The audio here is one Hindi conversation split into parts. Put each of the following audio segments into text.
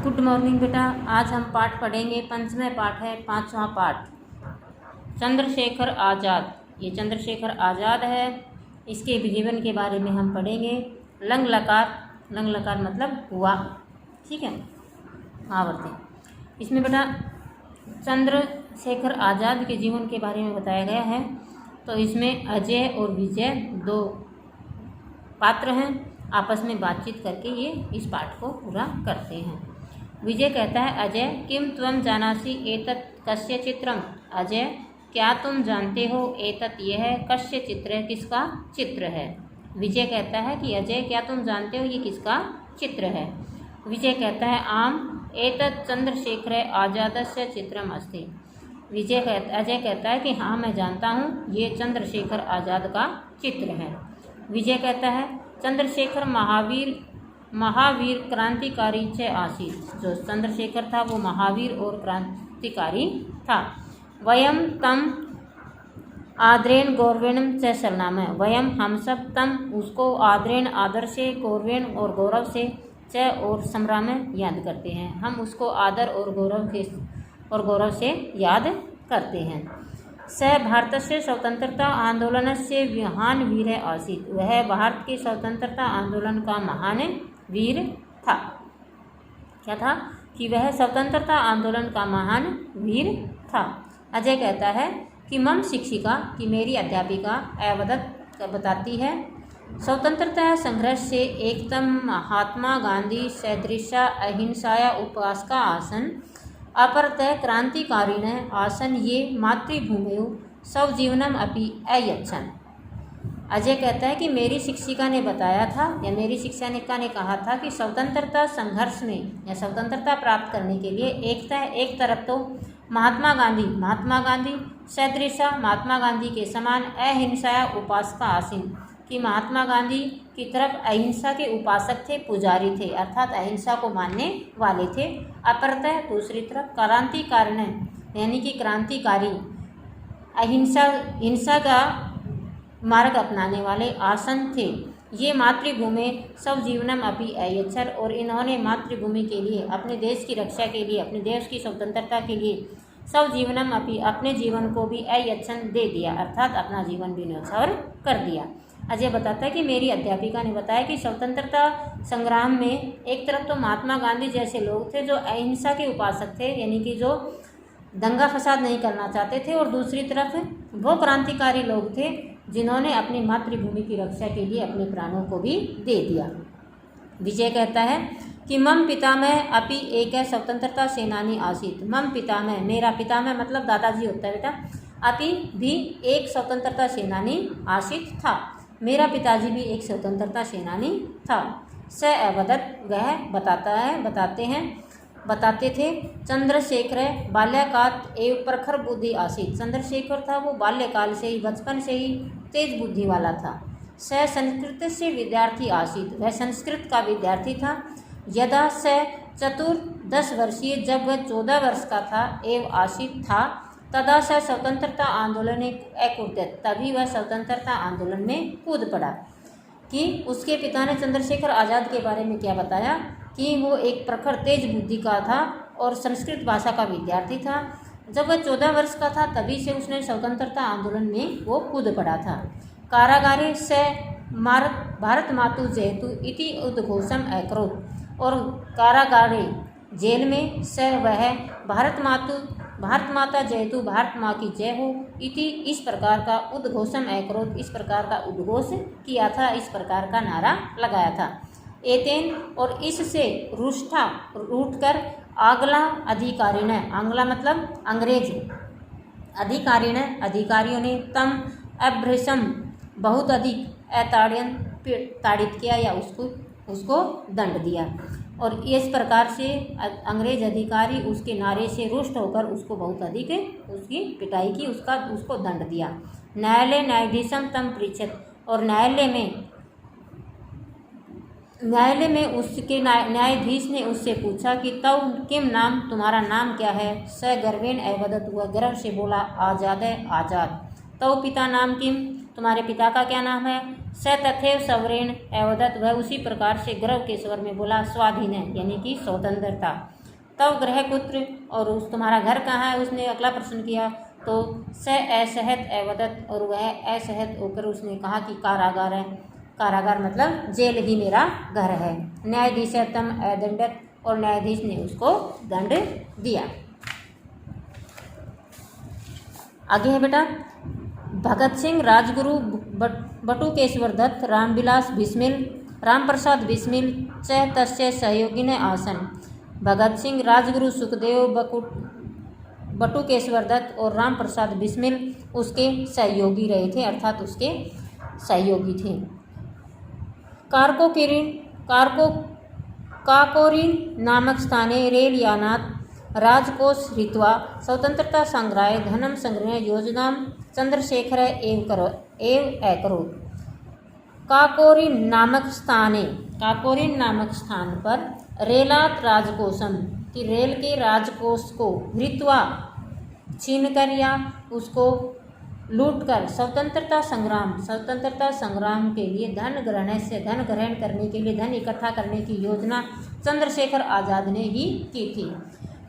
गुड मॉर्निंग बेटा। आज हम पाठ पढ़ेंगे, पंचमें पाठ है, पांचवा पाठ, चंद्रशेखर आज़ाद। ये चंद्रशेखर आज़ाद है, इसके जीवन के बारे में हम पढ़ेंगे। लंग लकार मतलब हुआ, ठीक है, आवर्ती। इसमें बेटा चंद्रशेखर आज़ाद के जीवन के बारे में बताया गया है। तो इसमें अजय और विजय दो पात्र हैं, आपस में बातचीत करके ये इस पाठ को पूरा करते हैं। विजय कहता है, अजय किम त्वम जानासि एतत् कस्य चित्रम। अजय क्या तुम जानते हो एतत् यह कस्य चित्र, किसका चित्र है। विजय कहता है कि अजय क्या तुम जानते हो ये किसका चित्र है। विजय कहता है, आम एतत् चंद्रशेखर आज़ादस्य चित्रम अस्ति। अजय कहता है कि हाँ मैं जानता हूँ, ये चंद्रशेखर आज़ाद का चित्र है। विजय कहता है, चंद्रशेखर महावीर क्रांतिकारी च आसीत्। जो चंद्रशेखर था वो महावीर और क्रांतिकारी था। वयम तम आदरेण गौरवेण च शरणामः। वयम हम सब तम उसको आदरेण आदर से, गौरवेण और गौरव से, च और संभ्रामः याद करते हैं। हम उसको आदर और गौरव से याद करते हैं। स भारतस्य स्वतंत्रता आंदोलनस्य महान वीर आसीत्। वह भारत के स्वतंत्रता आंदोलन का महान वीर था। क्या था कि वह स्वतंत्रता आंदोलन का महान वीर था। अजय कहता है कि मम शिक्षिका, कि मेरी अध्यापिका अवदत बताती है, स्वतंत्रता संघर्ष से एकतम महात्मा गांधी सदृशा अहिंसाया उपासका आसन अपरतः क्रांतिकारिण आसन ये मातृभूमौ स्वजीवनम अपि अयच्छन्। अजय कहता है कि मेरी शिक्षिका ने बताया था, या मेरी शिक्षिका ने कहा था कि स्वतंत्रता संघर्ष में या स्वतंत्रता प्राप्त करने के लिए एक तरफ तो महात्मा गांधी सदृशा, महात्मा गांधी के समान, अहिंसा उपासका आसीन, कि महात्मा गांधी की तरफ अहिंसा के उपासक थे, पुजारी थे, अर्थात अहिंसा को मानने वाले थे। अपरतः दूसरी तरफ क्रांतिकारिण यानी कि क्रांतिकारी, हिंसा का मार्ग अपनाने वाले आसन थे। ये मातृभूमि स्वजीवनम अपि अयच्छन्, और इन्होंने मातृभूमि के लिए, अपने देश की रक्षा के लिए, अपने देश की स्वतंत्रता के लिए स्वजीवनम अपि अपने जीवन को भी अयच्छन् दे दिया, अर्थात अपना जीवन भी न्यौछावर कर दिया। अजय बताता है कि मेरी अध्यापिका ने बताया कि स्वतंत्रता संग्राम में एक तरफ तो महात्मा गांधी जैसे लोग थे जो अहिंसा के उपासक थे, यानी कि जो दंगा फसाद नहीं करना चाहते थे, और दूसरी तरफ वो क्रांतिकारी लोग थे जिन्होंने अपनी मातृभूमि की रक्षा के लिए अपने प्राणों को भी दे दिया। विजय कहता है कि मम पितामह अपि एक स्वतंत्रता सेनानी आसीत्। मम पितामह, मेरा पितामह मतलब दादाजी होता है बेटा, अपि भी एक स्वतंत्रता सेनानी आसीत् था। मेरा पिताजी भी एक स्वतंत्रता सेनानी था। स अवदत्, वह बताते थे, चंद्रशेखर बाल्यकात एवं प्रखर बुद्धि आसीत्। चंद्रशेखर था वो बाल्यकाल से ही, बचपन से ही तेज बुद्धि वाला था। स संस्कृत से विद्यार्थी आसीत्, वह संस्कृत का विद्यार्थी था। यदा स 14 वर्षीय, जब वह 14 वर्ष का था, एवं आसीत् था, तदा स स्वतंत्रता आंदोलन अकुर्वत्, तभी वह स्वतंत्रता आंदोलन में कूद पड़ा। कि उसके पिता ने चंद्रशेखर आज़ाद के बारे में क्या बताया कि वो एक प्रखर तेज बुद्धि का था और संस्कृत भाषा का विद्यार्थी था। जब वह 14 वर्ष का था तभी से उसने स्वतंत्रता आंदोलन में वो कूद पड़ा था। कारागारे स भारत मातु जयतु इति उद्घोषम अकरोत्, और कारागारे जेल में स वह भारत माता जयतु, भारत माँ की जय हो, इति इस प्रकार का उद्घोषम अकरोत्, इस प्रकार का उद्घोष किया था, इस प्रकार का नारा लगाया था। एतेन, और इससे रूठकर आंग्ला अधिकारिण, आंग्ला मतलब अंग्रेज, अधिकारियों ने तम अभ्रशम बहुत अधिक ताड़ित किया, या उसको दंड दिया। और इस प्रकार से अंग्रेज अधिकारी उसके नारे से रुष्ट होकर उसको बहुत अधिक उसकी पिटाई की, उसको दंड दिया। न्यायालय न्यायाधीशम तम पृच्छत्, और न्यायालय में उसके न्यायाधीश ने उससे पूछा कि तव किम नाम, तुम्हारा नाम क्या है। स गर्वेण अवदत्, हुआ गर्व से बोला, आज़ाद है, आज़ाद। तव पिता नाम किम, तुम्हारे पिता का क्या नाम है? स तथैव सवरेण अवदत्, वह उसी प्रकार से गर्व के स्वर में बोला, स्वाधीन है यानी कि स्वतंत्रता। तव गृह कुत्र, और उस तुम्हारा घर कहाँ है? उसने अगला प्रश्न किया। तो स असहत अवदत्, और वह असहत होकर उसने कहा कि कारागार है। कारागार मतलब जेल ही मेरा घर है। न्यायाधीश तम अदंडत, और न्यायाधीश ने उसको दंड दिया। आगे है बेटा, भगत सिंह, राजगुरु बटुकेश्वर दत्त, रामविलास बिस्मिल, रामप्रसाद बिस्मिल च तस्य सहयोगिने आसन। भगत सिंह, राजगुरु सुखदेव बटुकेश्वर दत्त और रामप्रसाद बिस्मिल उसके सहयोगी रहे थे, अर्थात उसके सहयोगी थे। काकोरीन नामक स्थाने रेल यानात् राजकोष हित्वा स्वतंत्रता संग्रहाय धनम संग्रह योजना चंद्रशेखर एव अकरोत्। काकोरीन नामक स्थान पर रेलात राजकोषम, कि रेल के राजकोष को हृत्वा छीनकर या उसको लूटकर स्वतंत्रता संग्राम के लिए धन ग्रहण करने के लिए, धन इकट्ठा करने की योजना चंद्रशेखर आज़ाद ने ही की थी।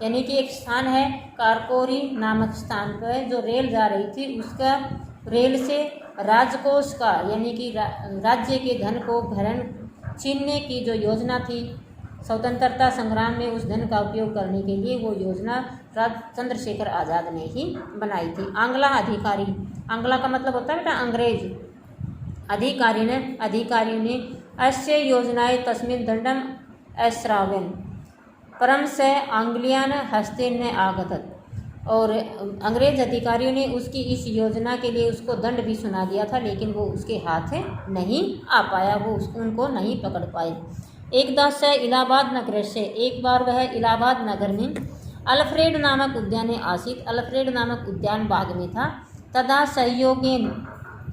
यानी कि एक स्थान है कारकोरी नामक स्थान पर जो रेल जा रही थी, उसका रेल से राजकोष का यानी कि राज्य के धन को ग्रहण छीनने की जो योजना थी, स्वतंत्रता संग्राम में उस धन का उपयोग करने के लिए वो योजना चंद्रशेखर आज़ाद ने ही बनाई थी। आंग्ला अधिकारी, आंग्ला का मतलब होता है बेटा अंग्रेज। अधिकारियों ने अस्य योजनाएं तस्मिन् दंडम अश्राव्यन परम से आंग्लियान हस्ते न आगतत, और अंग्रेज अधिकारियों ने उसकी इस योजना के लिए उसको दंड भी सुना दिया था, लेकिन वो उसके हाथ नहीं आ पाया, वो उनको नहीं पकड़ पाए। एकदा से इलाहाबाद नगर से, एक बार वह इलाहाबाद नगर में अल्फ्रेड नामक उद्याने आसीत, अल्फ्रेड नामक उद्यान बाग में था। तदा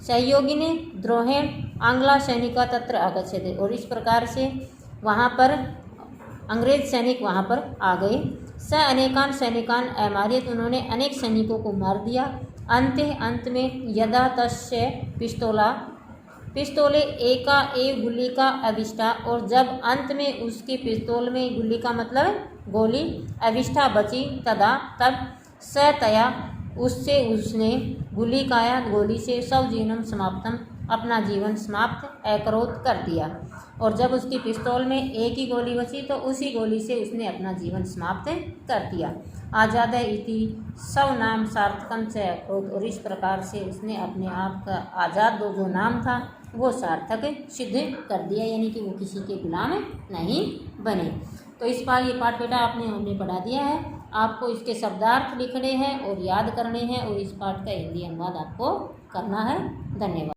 सहयोगिने द्रोहेण आंग्ला सैनिका तत्र आगच्छते, और इस प्रकार से वहाँ पर अंग्रेज सैनिक वहाँ पर आ गए। स अनेकान सैनिकान अमारित, उन्होंने अनेक सैनिकों को मार दिया। अंत में यदा तस्य पिस्तौले एका एव गुल्ली का अविष्टा, और जब अंत में उसकी पिस्तौल में गुल्ली का मतलब गोली अविष्टा बची, तब सतया उससे उसने गोली से सब जीवनम समाप्तम, अपना जीवन समाप्त अकरोत कर दिया। और जब उसकी पिस्तौल में एक ही गोली बची तो उसी गोली से उसने अपना जीवन समाप्त कर दिया। आज़ाद इति सब नाम सार्थकम से अकरोत, और इस प्रकार से उसने अपने आप का आज़ाद जो नाम था वो सार्थक सिद्ध कर दिया, यानी कि वो किसी के गुलाम नहीं बने। तो इस बार ये पाठ बेटा हमने पढ़ा दिया है। आपको इसके शब्दार्थ लिखने हैं और याद करने हैं, और इस पाठ का हिंदी अनुवाद आपको करना है। धन्यवाद।